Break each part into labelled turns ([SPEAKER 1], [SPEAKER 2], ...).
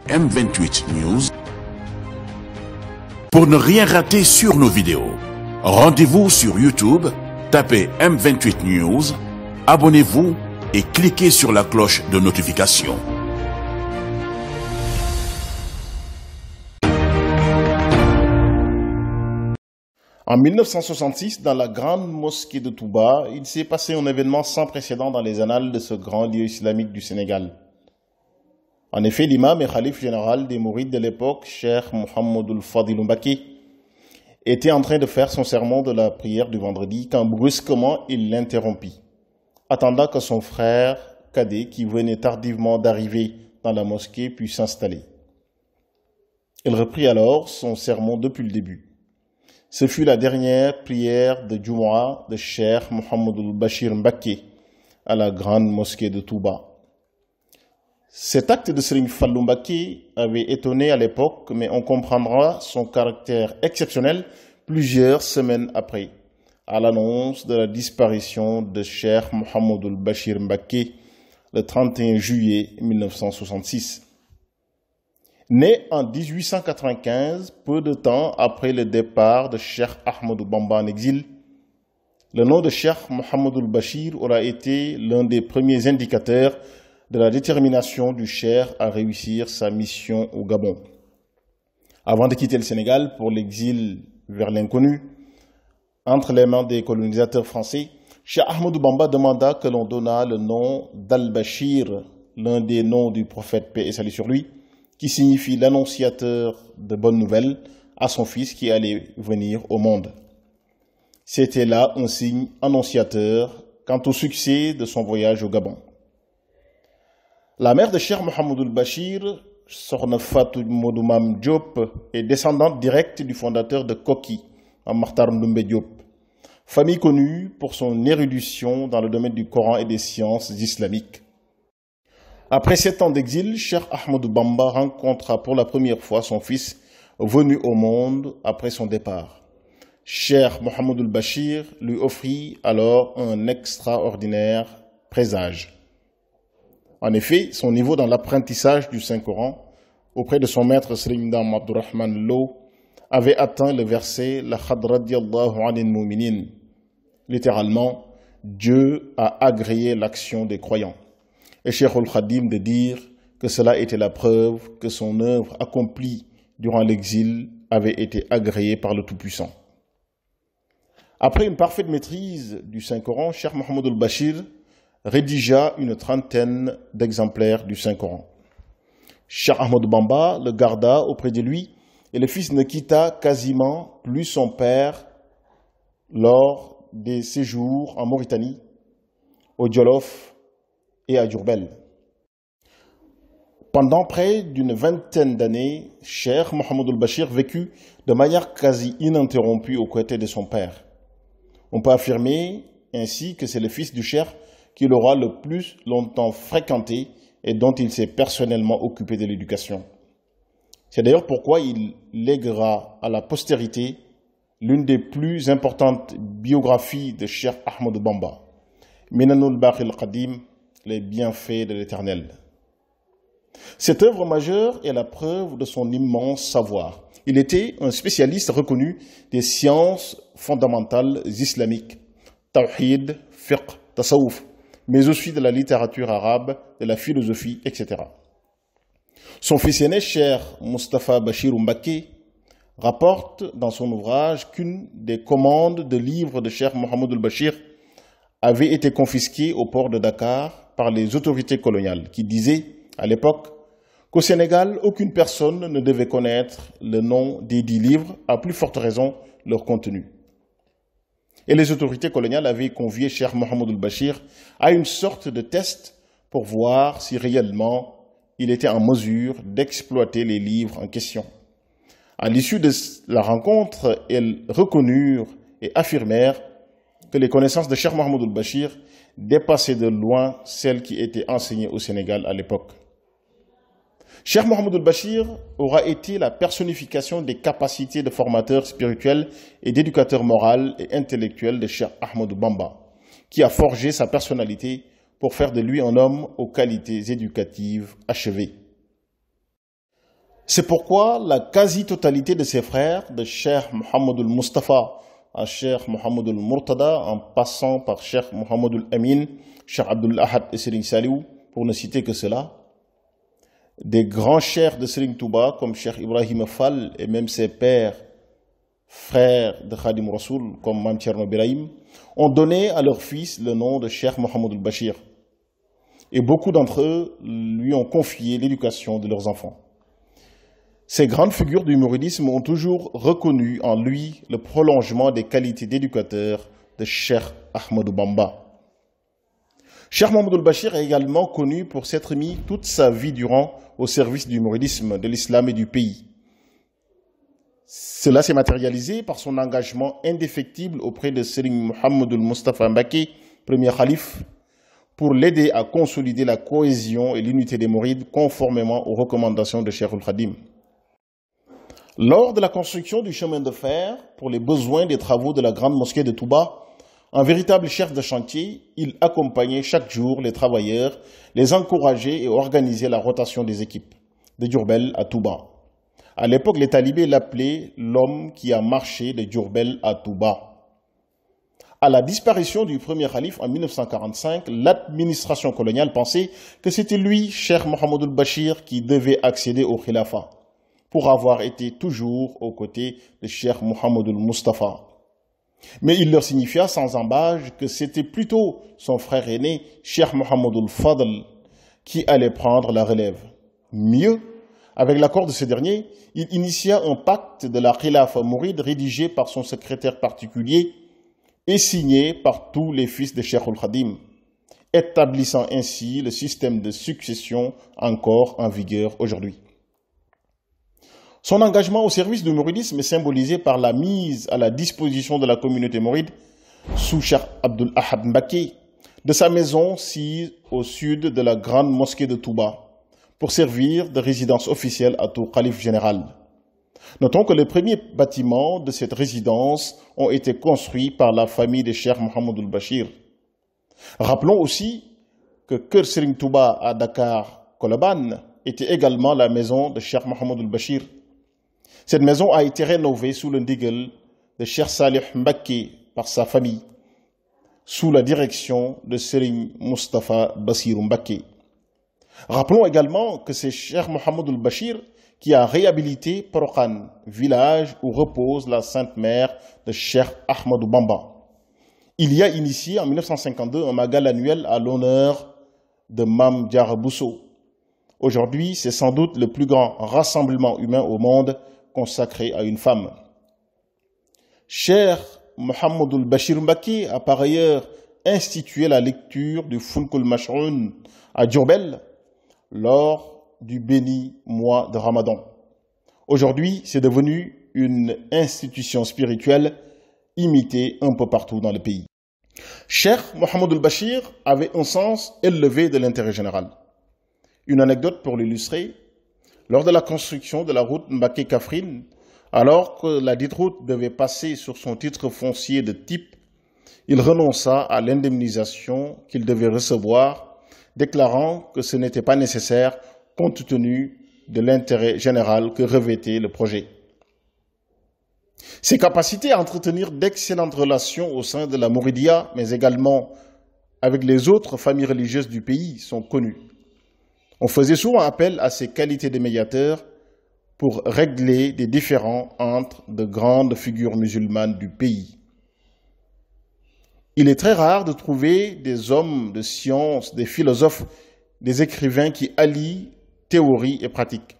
[SPEAKER 1] M28 News. Pour ne rien rater sur nos vidéos, rendez-vous sur YouTube, tapez M28 News, abonnez-vous et cliquez sur la cloche de notification.
[SPEAKER 2] En 1966, dans la grande mosquée de Touba, il s'est passé un événement sans précédent dans les annales de ce grand lieu islamique du Sénégal. En effet, l'imam et khalife général des Mourides de l'époque, Cheikh Mouhamadoul Fadilou Mbacké, était en train de faire son sermon de la prière du vendredi quand brusquement il l'interrompit, attendant que son frère cadet, qui venait tardivement d'arriver dans la mosquée, puisse s'installer. Il reprit alors son sermon depuis le début. Ce fut la dernière prière de Jumu'ah de Cheikh Mouhamadoul Bachir Mbacké à la grande mosquée de Touba. Cet acte de Serigne Fallou Mbacké avait étonné à l'époque, mais on comprendra son caractère exceptionnel plusieurs semaines après, à l'annonce de la disparition de Cheikh Mouhamadoul Bachir Mbacké le 31 juillet 1966. Né en 1895, peu de temps après le départ de Cheikh Ahmadou Bamba en exil, le nom de Cheikh Mouhamadoul Bachir aura été l'un des premiers indicateurs de la détermination du Cheikh à réussir sa mission au Gabon. Avant de quitter le Sénégal pour l'exil vers l'inconnu, entre les mains des colonisateurs français, Cheikh Ahmadou Bamba demanda que l'on donnât le nom d'Al-Bachir, l'un des noms du prophète, paix et salut sur lui, qui signifie l'annonciateur de bonnes nouvelles, à son fils qui allait venir au monde. C'était là un signe annonciateur quant au succès de son voyage au Gabon. La mère de Cheikh Mouhamadoul Bachir, Sokhna Fatou Modou Mam Diop, est descendante directe du fondateur de Koki, Makhtar Ndoumbe Diop, famille connue pour son érudition dans le domaine du Coran et des sciences islamiques. Après 7 ans d'exil, Cheikh Ahmadou Bamba rencontra pour la première fois son fils venu au monde après son départ. Cheikh Mouhamadoul Bachir lui offrit alors un extraordinaire présage. En effet, son niveau dans l'apprentissage du Saint-Coran auprès de son maître Serigne Dame Abdourahmane Lo avait atteint le verset « Laqad radiyallahu anil mu'minin ». Littéralement, Dieu a agréé l'action des croyants. Et Cheikh Al-Khadim de dire que cela était la preuve que son œuvre accomplie durant l'exil avait été agréée par le Tout-Puissant. Après une parfaite maîtrise du Saint-Coran, Cheikh Mouhamadoul Bachir rédigea une trentaine d'exemplaires du Saint-Coran. Cheikh Ahmadou Bamba le garda auprès de lui et le fils ne quitta quasiment plus son père lors des séjours en Mauritanie, au Djolof et à Diourbel. Pendant près d'une vingtaine d'années, Cheikh Mouhamadoul Bachir vécut de manière quasi ininterrompue aux côtés de son père. On peut affirmer ainsi que c'est le fils du Cheikh qu'il aura le plus longtemps fréquenté et dont il s'est personnellement occupé de l'éducation. C'est d'ailleurs pourquoi il léguera à la postérité l'une des plus importantes biographies de Cheikh Ahmadou Bamba, Minanul Baqil Qadim, les bienfaits de l'Éternel. Cette œuvre majeure est la preuve de son immense savoir. Il était un spécialiste reconnu des sciences fondamentales islamiques, tawhid, fiqh, tasawuf, mais aussi de la littérature arabe, de la philosophie, etc. Son fils aîné, Cheikh Moustapha Bachirou Mbacké, rapporte dans son ouvrage qu'une des commandes de livres de Cheikh Mouhamadoul Bachir avait été confisquée au port de Dakar par les autorités coloniales, qui disaient à l'époque qu'au Sénégal, aucune personne ne devait connaître le nom des 10 livres, à plus forte raison leur contenu. Et les autorités coloniales avaient convié Cheikh Mouhamadoul Bachir à une sorte de test pour voir si réellement il était en mesure d'exploiter les livres en question. À l'issue de la rencontre, elles reconnurent et affirmèrent que les connaissances de Cheikh Mouhamadoul Bachir dépassaient de loin celles qui étaient enseignées au Sénégal à l'époque. Cheikh Mouhamadoul Bachir aura été la personnification des capacités de formateur spirituel et d'éducateur moral et intellectuel de Cheikh Ahmadou Bamba, qui a forgé sa personnalité pour faire de lui un homme aux qualités éducatives achevées. C'est pourquoi la quasi-totalité de ses frères, de Cheikh Mohamed Mustafa à Cheikh Mohamed Murtada, en passant par Cheikh Mohamed Amin, Cheikh Abdul Ahad et Serigne Saliou, pour ne citer que cela, des grands cheikhs de Serigne Touba comme Cheikh Ibrahim Fall et même ses pères, frères de Khadim Rasoul comme Mam Thierno Birahim, ont donné à leur fils le nom de Cheikh Mohamed Bachir. Et beaucoup d'entre eux lui ont confié l'éducation de leurs enfants. Ces grandes figures du mouridisme ont toujours reconnu en lui le prolongement des qualités d'éducateur de Cheikh Ahmadou Bamba. Cheikh Mohamed Bachir est également connu pour s'être mis toute sa vie durant au service du mouridisme, de l'islam et du pays. Cela s'est matérialisé par son engagement indéfectible auprès de Serigne Mohamed Mustafa Mbacké, premier calife, pour l'aider à consolider la cohésion et l'unité des mourides conformément aux recommandations de Cheikh Khadim. Lors de la construction du chemin de fer pour les besoins des travaux de la grande mosquée de Touba, un véritable chef de chantier, il accompagnait chaque jour les travailleurs, les encourageait et organisait la rotation des équipes, de Diourbel à Touba. À l'époque, les talibés l'appelaient l'homme qui a marché de Diourbel à Touba. À la disparition du premier calife en 1945, l'administration coloniale pensait que c'était lui, Cheikh Mohamed Bachir, qui devait accéder au khilafa, pour avoir été toujours aux côtés de Cheikh Mohamed Mustafa. Mais il leur signifia sans embâche que c'était plutôt son frère aîné, Cheikh Mohamed Fadl, qui allait prendre la relève. Mieux, avec l'accord de ce dernier, il initia un pacte de la khilafa mouride rédigé par son secrétaire particulier et signé par tous les fils de Cheikh Khadim, établissant ainsi le système de succession encore en vigueur aujourd'hui. Son engagement au service du mouridisme est symbolisé par la mise à la disposition de la communauté mouride sous Cheikh Abdul Ahad Mbacké de sa maison sise au sud de la grande mosquée de Touba pour servir de résidence officielle à tout calife général. Notons que les premiers bâtiments de cette résidence ont été construits par la famille de Cheikh Mohamed Bachir. Rappelons aussi que Kër Serigne Touba à Dakar, Colobane, était également la maison de Cheikh Mohamed Bachir. Cette maison a été rénovée sous le ndigal de Cheikh Salih Mbacké par sa famille, sous la direction de Serigne Moustapha Bassirou Mbacké. Rappelons également que c'est Cheikh Mohamed Bachir qui a réhabilité Porokhane, village où repose la Sainte Mère de Cheikh Ahmadou Bamba. Il y a initié en 1952 un magal annuel à l'honneur de Mame Diarra Bousso. Aujourd'hui, c'est sans doute le plus grand rassemblement humain au monde consacré à une femme. Cheikh Mohamed Bachir Mbacké a par ailleurs institué la lecture du Fulkul Mash'oun à Diourbel lors du béni mois de Ramadan. Aujourd'hui, c'est devenu une institution spirituelle imitée un peu partout dans le pays. Cheikh Mohamed Bachir avait un sens élevé de l'intérêt général. Une anecdote pour l'illustrer. Lors de la construction de la route Mbacké-Kaffrine, alors que la dite route devait passer sur son titre foncier de type, il renonça à l'indemnisation qu'il devait recevoir, déclarant que ce n'était pas nécessaire compte tenu de l'intérêt général que revêtait le projet. Ses capacités à entretenir d'excellentes relations au sein de la Mouridia, mais également avec les autres familles religieuses du pays, sont connues. On faisait souvent appel à ses qualités de médiateur pour régler des différends entre de grandes figures musulmanes du pays. Il est très rare de trouver des hommes de science, des philosophes, des écrivains qui allient théorie et pratique.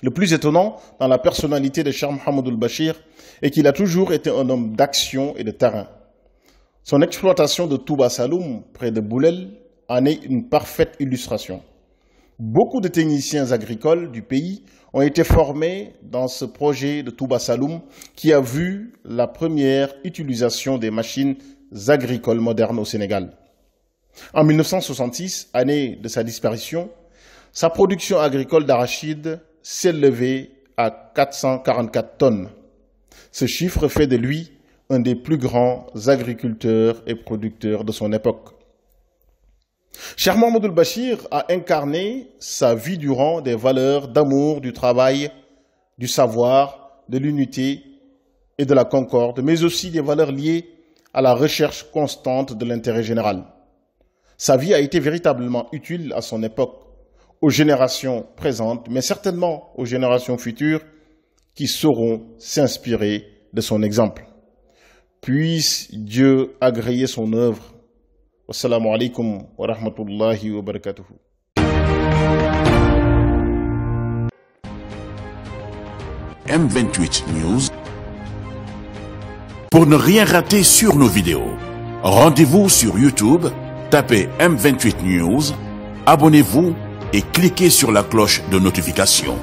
[SPEAKER 2] Le plus étonnant dans la personnalité de Cheikh Mohamed Bachir est qu'il a toujours été un homme d'action et de terrain. Son exploitation de Touba Saloum, près de Boulel, en est une parfaite illustration. Beaucoup de techniciens agricoles du pays ont été formés dans ce projet de Touba Saloum qui a vu la première utilisation des machines agricoles modernes au Sénégal. En 1966, année de sa disparition, sa production agricole d'arachide s'élevait à 444 tonnes. Ce chiffre fait de lui un des plus grands agriculteurs et producteurs de son époque. Cheikh Mouhamadoul Bachir a incarné sa vie durant des valeurs d'amour, du travail, du savoir, de l'unité et de la concorde, mais aussi des valeurs liées à la recherche constante de l'intérêt général. Sa vie a été véritablement utile à son époque, aux générations présentes, mais certainement aux générations futures qui sauront s'inspirer de son exemple. Puisse Dieu agréer son œuvre. Wassalamu alaikum wa rahmatullahi wa barakatuhu.
[SPEAKER 1] M28 News. Pour ne rien rater sur nos vidéos, rendez-vous sur YouTube, tapez M28 News, abonnez-vous et cliquez sur la cloche de notification.